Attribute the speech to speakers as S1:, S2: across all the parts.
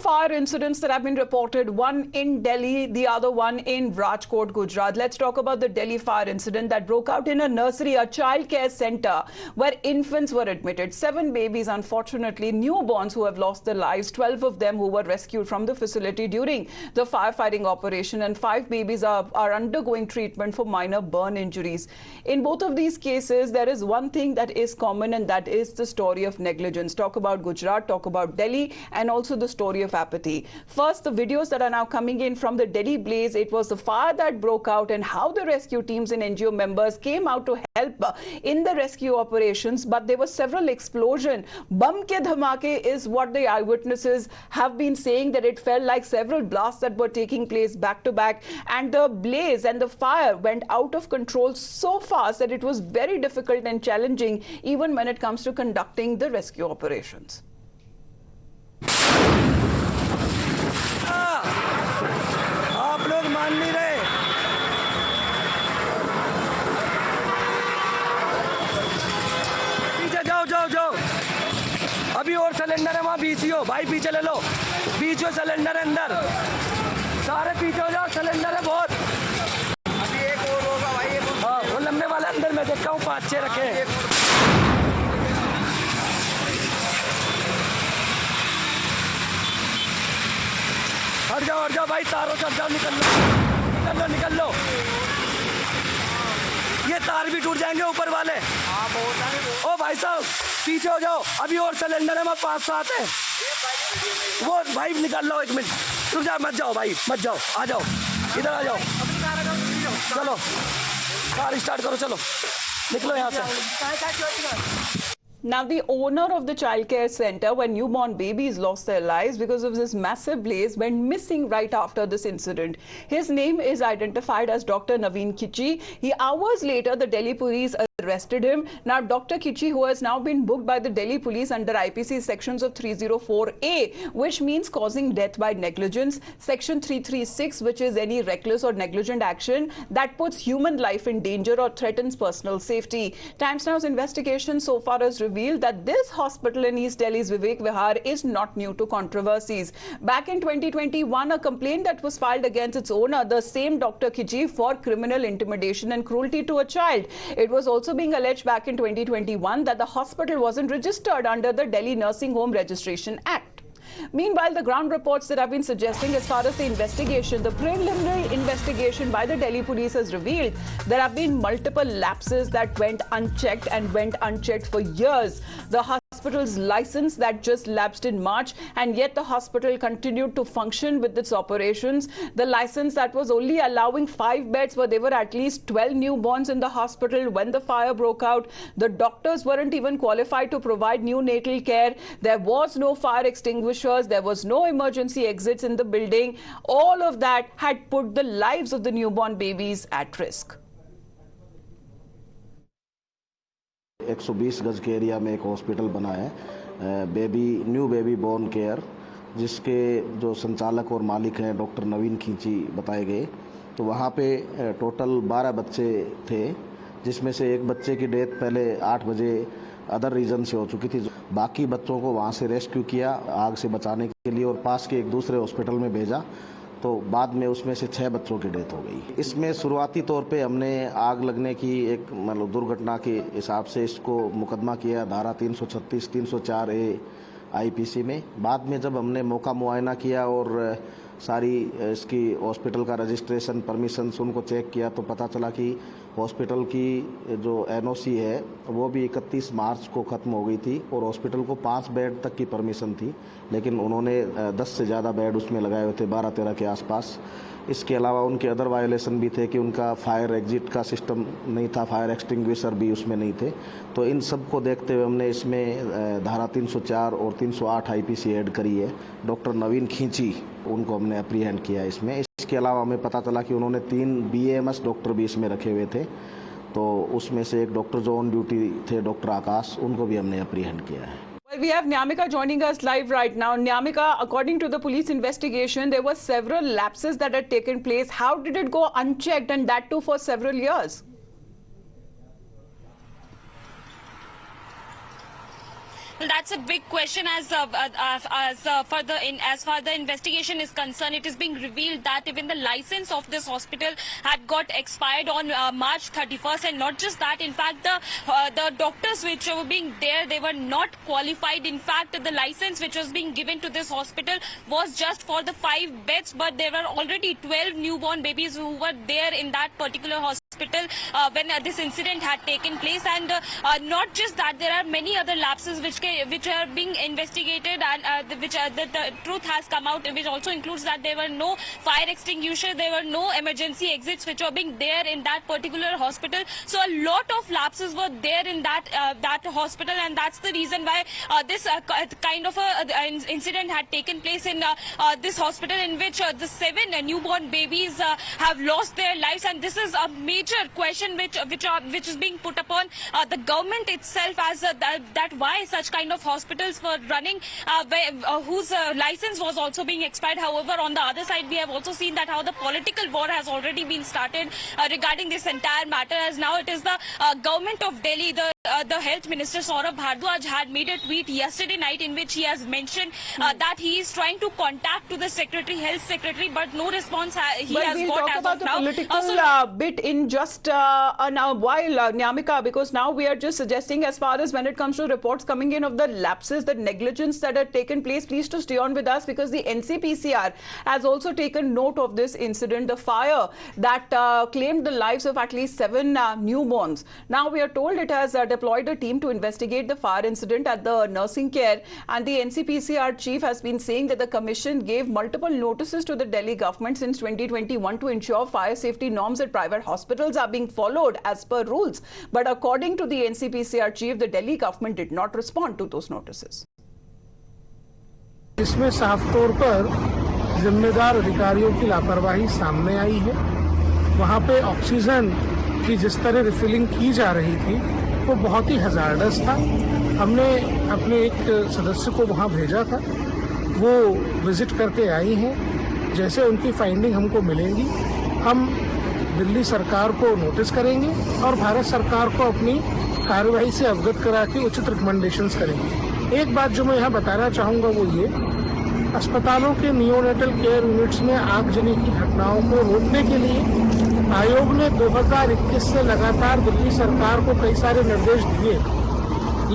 S1: fire incidents that have been reported, one in Delhi, the other one in Rajkot, Gujarat. Let's talk about the Delhi fire incident that broke out in a nursery, a childcare center, where infants were admitted. 7 babies, unfortunately, newborns who have lost their lives, 12 of them who were rescued from the facility during the firefighting operation, and 5 babies are undergoing treatment for minor burn injuries. In both of these cases, there is one thing that is common, and that is the story of negligence. Talk about Gujarat, talk about Delhi, and also the story of apathy. First, the videos that are now coming in from the Delhi blaze. It was the fire that broke out and how the rescue teams and NGO members came out to help in the rescue operations, but there were several explosions. Bum ke dhamake is what the eyewitnesses have been saying, that it felt like several blasts that were taking place back to back, and the blaze and the fire went out of control so fast that it was very difficult and challenging even when it comes to conducting the rescue operations.
S2: आप लोग मान नहीं रहे। पीछे जाओ जाओ जाओ, अभी और सिलेंडर है वहाँ, बीसीओ भाई पीछे ले लो, बीसीओ सिलेंडर है अंदर, सारे पीछे हो जाओ, सिलेंडर है बहुत। अभी एक और होगा भाई, हाँ वो लंबे वाले अंदर मैं देखता हूँ 5-6 रखे हैं। हट जाओ भाई, तारों से हट जाओ, निकल लो। ये तार भी टूट जाएंगे ऊपर वाले। ओ भाई साहब पीछे हो जाओ, अभी और सिलेंडर है वहाँ 5-7 है। वो भाई निकल लो, 1 मिनट रुक जाओ, मत जाओ भाई, मत जाओ, आ जाओ इधर, आ जाओ, चलो कार स्टार्ट करो, चलो निकलो यहाँ से।
S1: Now, the owner of the childcare center, where newborn babies lost their lives because of this massive blaze, went missing right after this incident. His name is identified as Dr. Naveen Kichi. Hours later, the Delhi police arrested him. Now, Dr. Kichi, who has now been booked by the Delhi police under IPC sections of 304A, which means causing death by negligence, section 336, which is any reckless or negligent action that puts human life in danger or threatens personal safety. Times Now's investigation so far has revealed that this hospital in East Delhi's Vivek Vihar is not new to controversies. Back in 2021, a complaint that was filed against its owner, the same Dr. Kichi, for criminal intimidation and cruelty to a child. It was also being alleged back in 2021 that the hospital wasn't registered under the Delhi Nursing Home Registration Act. Meanwhile, the ground reports that have been suggesting, as far as the investigation, the preliminary investigation by the Delhi police has revealed there have been multiple lapses that went unchecked and went unchecked for years. The hospital's license that just lapsed in March, and yet the hospital continued to function with its operations. The license that was only allowing 5 beds, where there were at least 12 newborns in the hospital when the fire broke out. The doctors weren't even qualified to provide neonatal care. There was no fire extinguishers. There was no emergency exits in the building. All of that had put the lives of the newborn babies at risk.
S3: 120 गज के area में एक hospital बना है, new baby born care, जिसके जो संचालक और मालिक हैं डॉक्टर नवीन खींची बताए गए। तो वहाँ पे टोटल 12 बच्चे थे, जिसमें से एक बच्चे की डेथ पहले 8 बजे अदर रीजन से हो चुकी थी। बाकी बच्चों को वहाँ से रेस्क्यू किया आग से बचाने के लिए और पास के एक दूसरे हॉस्पिटल में भेजा, तो बाद में उसमें से 6 बच्चों की डेथ हो गई। इसमें शुरुआती तौर पे हमने आग लगने की एक मतलब दुर्घटना के हिसाब से इसको मुकदमा किया धारा 336, 304A IPC में। बाद में जब हमने मौका मुआयना किया और सारी इसकी हॉस्पिटल का रजिस्ट्रेशन परमिशंस उनको चेक किया, तो पता चला कि हॉस्पिटल की जो NOC है वो भी 31 मार्च को ख़त्म हो गई थी और हॉस्पिटल को 5 बेड तक की परमिशन थी, लेकिन उन्होंने 10 से ज़्यादा बेड उसमें लगाए हुए थे, 12-13 के आसपास। इसके अलावा उनके अदर वायोलेशन भी थे कि उनका फायर एग्जिट का सिस्टम नहीं था, फायर एक्सटिंग्विशर भी उसमें नहीं थे। तो इन सब को देखते हुए हमने इसमें धारा 304 और 308 IPC ऐड करी है। डॉक्टर नवीन खींची उनको हमने अप्रीहेंड किया इसमें। इसके अलावा हमें पता चला कि उन्होंने 3 BAMS डॉक्टर भी इसमें रखे हुए थे, तो उसमें से एक डॉक्टर जो ऑन ड्यूटी थे डॉक्टर आकाश, उनको भी हमने अप्रीहेंड किया है।
S1: Well, we have Nyamika joining us live right now. Nyamika, according to the police investigation, there were several lapses that had taken place. How did it go unchecked, and that too for several years?
S4: Well, that's a big question as far the investigation is concerned. It is being revealed that even the license of this hospital had got expired on March 31st, and not just that. In fact, the doctors which were being there, they were not qualified. In fact, the license which was being given to this hospital was just for the 5 beds, but there were already 12 newborn babies who were there in that particular hospital when this incident had taken place. And not just that, there are many other lapses which are being investigated, and the truth has come out, which also includes that there were no fire extinguisher, there were no emergency exits which were being there in that particular hospital. So a lot of lapses were there in that hospital, and that's the reason why this kind of incident had taken place in this hospital, in which the 7 newborn babies have lost their lives. And this is a major question which is being put upon the government itself, as that why such kind of hospitals were running whose license was also being expired. However, on the other side, we have also seen that how the political war has already been started regarding this entire matter, as now it is the government of Delhi, the health minister Saurabh Bhardwaj had made a tweet yesterday night in which he has mentioned that he is trying to contact to the health secretary, but no response he has
S1: we'll
S4: got
S1: talk
S4: as
S1: about
S4: of
S1: the
S4: now.
S1: political bit in just a while, Nyamika, because now we are just suggesting, as far as when it comes to reports coming in of the lapses, the negligence that had taken place, please to stay on with us, because the NCPCR has also taken note of this incident, the fire that claimed the lives of at least 7 newborns. Now we are told it has deployed a team to investigate the fire incident at the nursing care, and the NCPCR chief has been saying that the commission gave multiple notices to the Delhi government since 2021 to ensure fire safety norms at private hospitals are being followed as per rules. But according to the NCPCR chief, the Delhi government did not respond to those notices.
S5: इसमें साफ तौर पर जिम्मेदार अधिकारियों की लापरवाही सामने आई है। वहाँ पे ऑक्सीजन की जिस तरह रिफिलिंग की जा रही थी वो बहुत ही हजार्डस था। हमने अपने एक सदस्य को वहाँ भेजा था, वो विजिट करके आई हैं। जैसे उनकी फाइंडिंग हमको मिलेंगी, हम दिल्ली सरकार को नोटिस करेंगे और भारत सरकार को अपनी कार्यवाही से अवगत करा के उचित रिकमेंडेशंस करेंगे। एक बात जो मैं यहाँ बताना चाहूँगा वो ये, अस्पतालों के नियोनेटल केयर यूनिट्स में आगजनी की घटनाओं को रोकने के लिए आयोग ने 2021 से लगातार दिल्ली सरकार को कई सारे निर्देश दिए,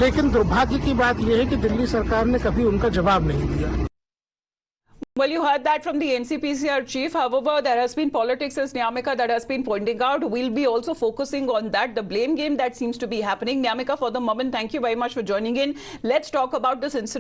S5: लेकिन दुर्भाग्य की बात यह है कि दिल्ली सरकार ने कभी उनका जवाब नहीं दिया।
S1: Well, you heard that from the NCPCR chief. However, there has been politics, as Nyamika, that has been pointing out. We'll be also focusing on that, the blame game that seems to be happening. Nyamika, for the moment, thank you very much for joining in. Let's talk about this incident.